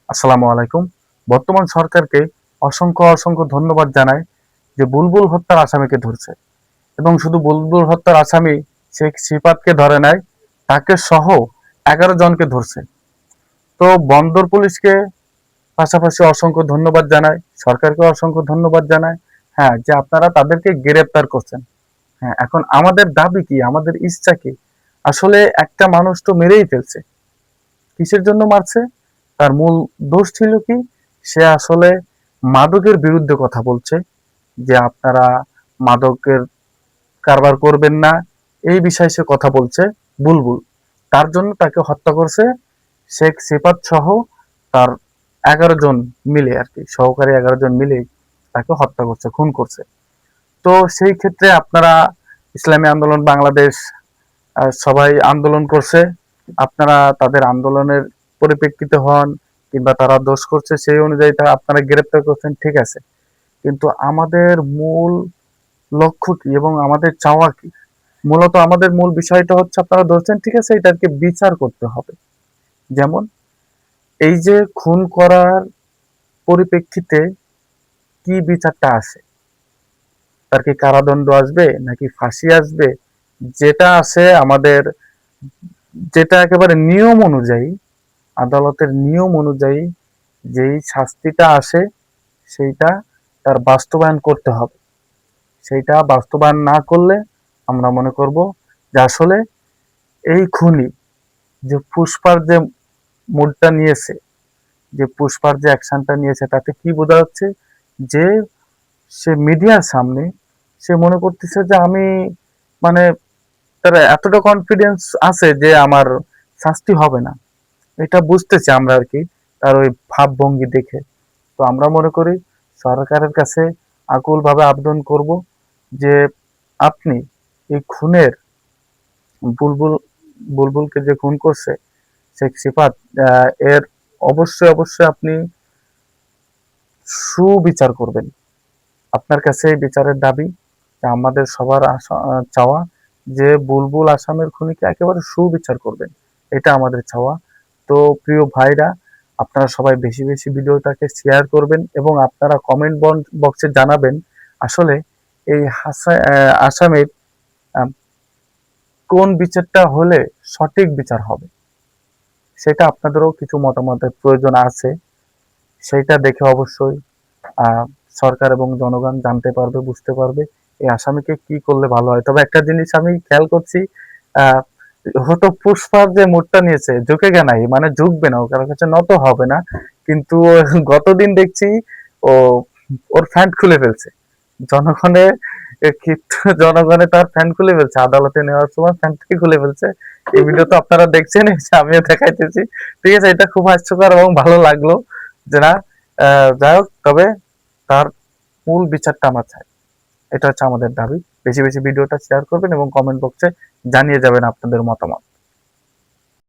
আসসালামু আলাইকুম। বর্তমান সরকারকে অসংখ্য অসংখ্য ধন্যবাদ জানাই যে বুলবুল হত্যার আসামিকে ধরছে, এবং শুধু বুলবুল হত্যার আসামি শেখ সিফাতকে ধরে নাই, তাকে সহ 11 জনকে ধরছে। তো বন্দর পুলিশকে পাশাপাশি অসংখ্য ধন্যবাদ জানাই, সরকারকে অসংখ্য ধন্যবাদ জানাই। হ্যাঁ, যে আপনারা তাদেরকে গ্রেপ্তার করছেন। হ্যাঁ, এখন আমাদের দাবি কি, আমাদের ইচ্ছা কি? আসলে একটা মানুষ তো মেরেই ফেলছে, কিসের জন্য মারছে? তার মূল দোষ ছিল কি? সে আসলে মাদকের বিরুদ্ধে কথা বলছে, যে আপনারা মাদকের কারবার করবেন না, এই বিষয়ে সে কথা বলছে বুলবুল। তার জন্য তাকে হত্যা করছে শেখ সিফাত সহ তার 11 জন মিলে, আর কি সহকারী 11 জন মিলে তাকে হত্যা করছে, খুন করছে। তো সেই ক্ষেত্রে আপনারা ইসলামী আন্দোলন বাংলাদেশ সবাই আন্দোলন করছে। আপনারা তাদের আন্দোলনের পরিপ্রেক্ষিতে হন, কিংবা তারা দোষ করছে সেই অনুযায়ী আপনারা গ্রেপ্তার করছেন, ঠিক আছে। কিন্তু আমাদের মূল লক্ষ্য কি এবং আমাদের চাওয়া কি? মূলত আমাদের মূল বিষয়টা হচ্ছে, আপনারা ধরছেন, ঠিক আছে, এটাকে বিচার করতে হবে। যেমন এই যে খুন করার পরিপ্রেক্ষিতে কি বিচারটা আসে? তার কি কারাদণ্ড আসবে নাকি ফাঁসি আসবে? যেটা আসে আমাদের, যেটা একেবারে নিয়ম অনুযায়ী, আদালতের নিয়ম অনুযায়ী যেই শাস্তিটা আসে, সেইটা তার বাস্তবায়ন করতে হবে। সেইটা বাস্তবায়ন না করলে আমরা মনে করব যে আসলে এই খুনি, যে পুষ্পার যে মুডটা নিয়েছে, যে পুষ্পার যে অ্যাকশনটা নিয়েছে, তাতে কি বোঝা যাচ্ছে? যে সে মিডিয়ার সামনে সে মনে করতেছে যে আমি, মানে তার এতটা কনফিডেন্স আছে যে আমার শাস্তি হবে না, এটা বুঝতেছি আমরা, আর কি তার ওই ভাবভঙ্গি দেখে। তো আমরা মনে করি সরকারের কাছে আকুল ভাবে আবেদন করব যে আপনি এই খুনের, বুলবুল বুলবুলকে যে খুন করছে শেখ সিফাত, এর অবশ্যই অবশ্যই আপনি সুবিচার করবেন। আপনার কাছে এই বিচারের দাবি, যে আমাদের সবার চাওয়া যে বুলবুল আসামের খুনিকে একেবারে সুবিচার করবেন, এটা আমাদের চাওয়া। তো প্রিয় ভাইরা, আপনারা সবাই বেশি বেশি ভিডিওটাকে শেয়ার করবেন, এবং আপনারা কমেন্ট বক্সে জানাবেন আসলে এই আসামের আহ, কোন বিচারটা হলে সঠিক বিচার হবে। সেটা আপনাদেরও কিছু মতামতের প্রয়োজন আছে, সেটা দেখে অবশ্যই আহ সরকার এবং জনগণ জানতে পারবে, বুঝতে পারবে এই আসামিকে কি করলে ভালো হয়। তবে একটা জিনিস আমি খেয়াল করছি, আহ হয়তো পুষ্পার যে মুডটা নিয়েছে, ঝুঁকে গে নাই, মানে ঝুঁকবে না, ও কারোর কাছে নত হবে না, কিন্তু গতদিন দেখছি ও ওর প্যান্ট খুলে ফেলছে জনগণে, কিন্তু জনগণে তার প্যান্ট খুলে ফেলছে, আদালতে নেওয়ার সময় প্যান্টটাকে খুলে ফেলছে। এই ভিডিও তো আপনারা দেখছেন, এই যে আমিও দেখাইতেছি, ঠিক আছে। এটা খুব হাস্যকর এবং ভালো লাগলো যে না, যাই হোক, তবে তার মূল বিচারটা আমরা চাই, এটা হচ্ছে আমাদের দাবি। বেশি বেশি ভিডিওটা শেয়ার করবেন এবং কমেন্ট বক্সে জানিয়ে যাবেন আপনাদের মতামত।